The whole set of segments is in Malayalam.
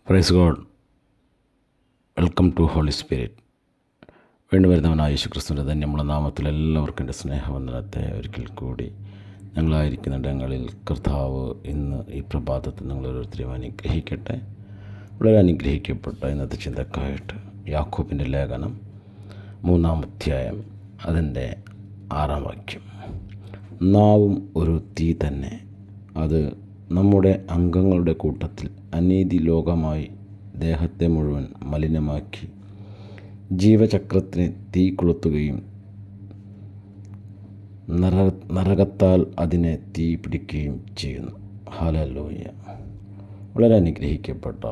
Price God. Welcome to Holy Spirit. വീണ്ടും വരുന്നവനായ യേശു ക്രിസ്തുവിൻ്റെ ധന്യമുള്ള നാമത്തിൽ എല്ലാവർക്കും എൻ്റെ സ്നേഹവന്ദനത്തെ ഒരിക്കൽ കൂടി. ഞങ്ങളായിരിക്കുന്ന ഇടങ്ങളിൽ കർത്താവ് ഇന്ന് ഈ പ്രഭാതത്തിൽ നിങ്ങളോരോരുത്തരെയും അനുഗ്രഹിക്കട്ടെ. വളരെ അനുഗ്രഹിക്കപ്പെട്ട ഇന്നത്തെ ചിന്തക്കായിട്ട് യാക്കോബിൻ്റെ ലേഖനം 3-ാം അധ്യായം അതിൻ്റെ 6-ാം വാക്യം. നാവും ഒരു തീ തന്നെ, അത് നമ്മുടെ അംഗങ്ങളുടെ കൂട്ടത്തിൽ അനീതി ലോകമായി ദേഹത്തെ മുഴുവൻ മലിനമാക്കി ജീവചക്രത്തിന് തീ കൊളുത്തുകയും നരകത്താൽ അതിനെ തീ പിടിക്കുകയും ചെയ്യുന്നു. ഹല്ലേലൂയ. വളരെ അനുഗ്രഹിക്കപ്പെട്ട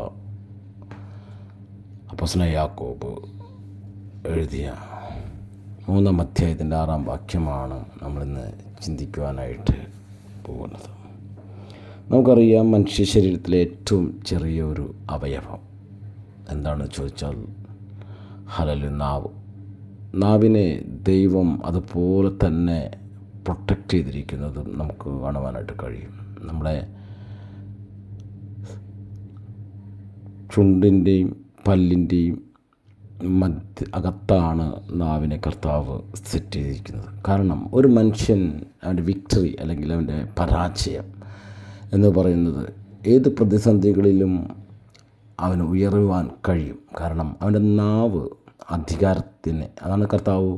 അപ്പോസ്തലനായ യാക്കോബ് എഴുതിയ 3-ാം അധ്യായത്തിൻ്റെ 6-ാം വാക്യമാണ് നമ്മളിന്ന് ചിന്തിക്കുവാനായിട്ട് പോകുന്നത്. നമുക്കറിയാം, മനുഷ്യ ശരീരത്തിലെ ഏറ്റവും ചെറിയൊരു അവയവം എന്താണെന്ന് ചോദിച്ചാൽ നാവ്. നാവിനെ ദൈവം അതുപോലെ തന്നെ പ്രൊട്ടക്റ്റ് ചെയ്തിരിക്കുന്നതും നമുക്ക് കാണുവാനായിട്ട് കഴിയും. നമ്മുടെ ചുണ്ടിൻ്റെയും പല്ലിൻ്റെയും അകത്താണ് നാവിനെ കർത്താവ് സെറ്റ് ചെയ്തിരിക്കുന്നത്. കാരണം ഒരു മനുഷ്യൻ അവൻ്റെ വിക്ടറി അല്ലെങ്കിൽ അവൻ്റെ പരാജയം എന്ന് പറയുന്നത് ഏത് പ്രതിസന്ധികളിലും അവന് ഉയരുവാൻ കഴിയും. കാരണം അവൻ്റെ നാവ് അധികാരത്തിന്, അതാണ് കർത്താവ്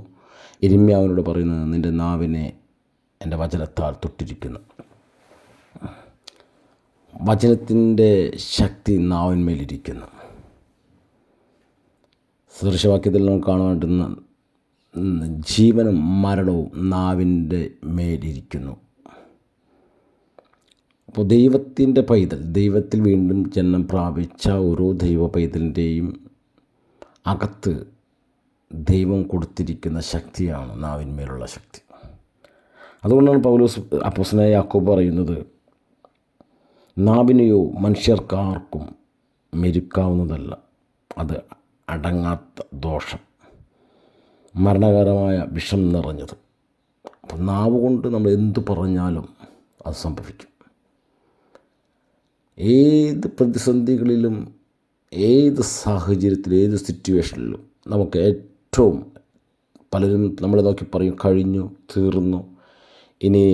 യിരെമ്യാവിനോട് പറയുന്നത്, നിൻ്റെ നാവിനെ എൻ്റെ വചനത്താൽ തൊട്ടിരിക്കുന്നു. വചനത്തിൻ്റെ ശക്തി നാവിന്മേലിരിക്കുന്നു. സദൃശവാക്യത്തിൽ നമുക്ക് കാണുവാൻ ജീവനും മരണവും നാവിൻ്റെ മേലിരിക്കുന്നു. അപ്പോൾ ദൈവത്തിൻ്റെ പൈതൽ, ദൈവത്തിൽ വീണ്ടും ജന്മം പ്രാപിച്ച ഓരോ ദൈവ പൈതലിൻ്റെയും അകത്ത് ദൈവം കൊടുത്തിരിക്കുന്ന ശക്തിയാണ് നാവിന്മേലുള്ള ശക്തി. അതുകൊണ്ടാണ് പൗലോസ് അപ്പോസ്തലനായ യാക്കോബ് പറയുന്നത്, നാവിനെയോ മനുഷ്യർക്കാർക്കും മെരുക്കാവുന്നതല്ല, അത് അടങ്ങാത്ത ദോഷം, മരണകരമായ വിഷം നിറഞ്ഞത്. അപ്പോൾ നാവ് കൊണ്ട് നമ്മൾ എന്തു പറഞ്ഞാലും അത് സംഭവിക്കും. ഏത് പ്രതിസന്ധികളിലും, ഏത് സാഹചര്യത്തിലും, ഏത് സിറ്റുവേഷനിലും നമുക്ക് ഏറ്റവും പലരും നമ്മളെ നോക്കി പറയും, കഴിഞ്ഞു, തീർന്നു, ഇനി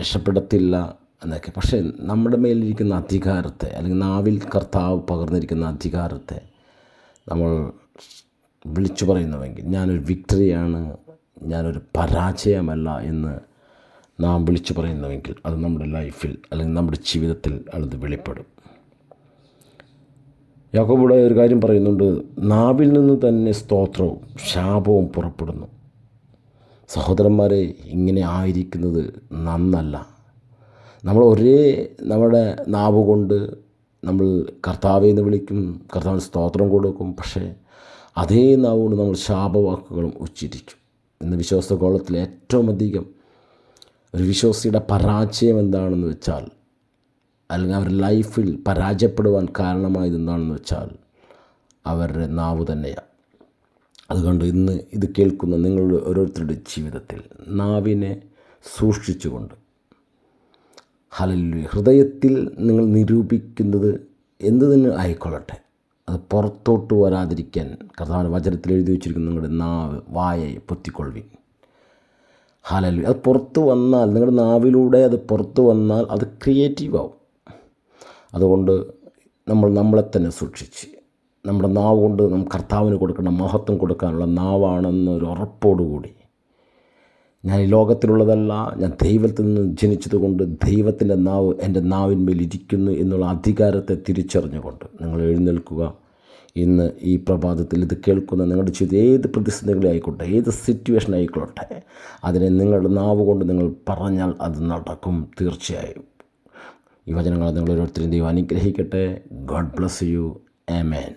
രക്ഷപ്പെടത്തില്ല എന്നൊക്കെ. പക്ഷേ നമ്മുടെ മേലിരിക്കുന്ന അധികാരത്തെ, അല്ലെങ്കിൽ നാവിൽ കർത്താവ് പകർന്നിരിക്കുന്ന അധികാരത്തെ നമ്മൾ വിളിച്ചു പറയുന്നുവെങ്കിൽ, ഞാനൊരു വിക്ടറിയാണ്, ഞാനൊരു പരാജയമല്ല എന്ന് നാം വിളിച്ചു പറയുന്നുവെങ്കിൽ, അത് നമ്മുടെ ലൈഫിൽ അല്ലെങ്കിൽ നമ്മുടെ ജീവിതത്തിൽ അത് വെളിപ്പെടും. യാക്കോബുടെ ഒരു കാര്യം പറയുന്നുണ്ട്, നാവിൽ നിന്ന് തന്നെ സ്തോത്രവും ശാപവും പുറപ്പെടുന്നു. സഹോദരന്മാരെ, ഇങ്ങനെ ആയിരിക്കുന്നത് നന്നല്ല. നമ്മൾ നമ്മുടെ നാവ് കൊണ്ട് നമ്മൾ കർത്താവെ എന്ന് വിളിക്കും, കർത്താവിന് സ്തോത്രം കൊടുക്കും. പക്ഷേ അതേ നാവ് കൊണ്ട് നമ്മൾ ശാപവാക്കുകളും ഉച്ചരിക്കും. ഇന്ന് വിശ്വാസഗോളത്തിൽ ഏറ്റവും അധികം ഒരു വിശ്വാസിയുടെ പരാജയം എന്താണെന്ന് വെച്ചാൽ, അല്ലെങ്കിൽ അവരുടെ ലൈഫിൽ പരാജയപ്പെടുവാൻ കാരണമായത് എന്താണെന്ന് വെച്ചാൽ അവരുടെ നാവ് തന്നെയാണ്. അതുകൊണ്ട് ഇന്ന് ഇത് കേൾക്കുന്ന നിങ്ങളുടെ ഓരോരുത്തരുടെ ജീവിതത്തിൽ നാവിനെ സൂക്ഷിച്ചുകൊണ്ട്, ഹല്ലേലൂയ, ഹൃദയത്തിൽ നിങ്ങൾ നിരൂപിക്കുന്നത് എന്ത് തന്നെ ആയിക്കൊള്ളട്ടെ, അത് പുറത്തോട്ട് വരാതിരിക്കാൻ കർത്താവിൻ്റെ വചനത്തിൽ എഴുതി വച്ചിരിക്കുന്ന നിങ്ങളുടെ നാവ്, വായയെ പൊത്തിക്കൊള്ളുവിൻ. ഹല്ലേലൂയ. അത് പുറത്ത് വന്നാൽ, നിങ്ങളുടെ നാവിലൂടെ അത് പുറത്ത് വന്നാൽ അത് ക്രിയേറ്റീവാകും. അതുകൊണ്ട് നമ്മളെ തന്നെ സൂക്ഷിച്ച്, നമ്മുടെ നാവ് കൊണ്ട് നമുക്ക് കർത്താവിന് കൊടുക്കുന്ന മഹത്വം കൊടുക്കാനുള്ള നാവാണെന്നൊരു ഉറപ്പോടുകൂടി, ഞാൻ ഈ ലോകത്തിലുള്ളതല്ല, ഞാൻ ദൈവത്തിൽ നിന്ന് ജനിച്ചതുകൊണ്ട് ദൈവത്തിൻ്റെ നാവ് എൻ്റെ നാവിന്മേലിരിക്കുന്നു എന്നുള്ള അധികാരത്തെ തിരിച്ചറിഞ്ഞുകൊണ്ട് നിങ്ങൾ എഴുന്നേൽക്കുക. ഇന്ന് ഈ പ്രഭാതത്തിൽ ഇത് കേൾക്കുന്ന നിങ്ങളുടെ ജീവിതം ഏത് പ്രതിസന്ധികളെ ആയിക്കോട്ടെ, ഏത് സിറ്റുവേഷൻ ആയിക്കൊള്ളട്ടെ, അതിനെ നിങ്ങളുടെ നാവ് കൊണ്ട് നിങ്ങൾ പറഞ്ഞാൽ അത് നടക്കും തീർച്ചയായും. ഈ വചനങ്ങൾ നിങ്ങൾ ഓരോരുത്തരും ദൈവം അനുഗ്രഹിക്കട്ടെ. God bless you. ആമേൻ.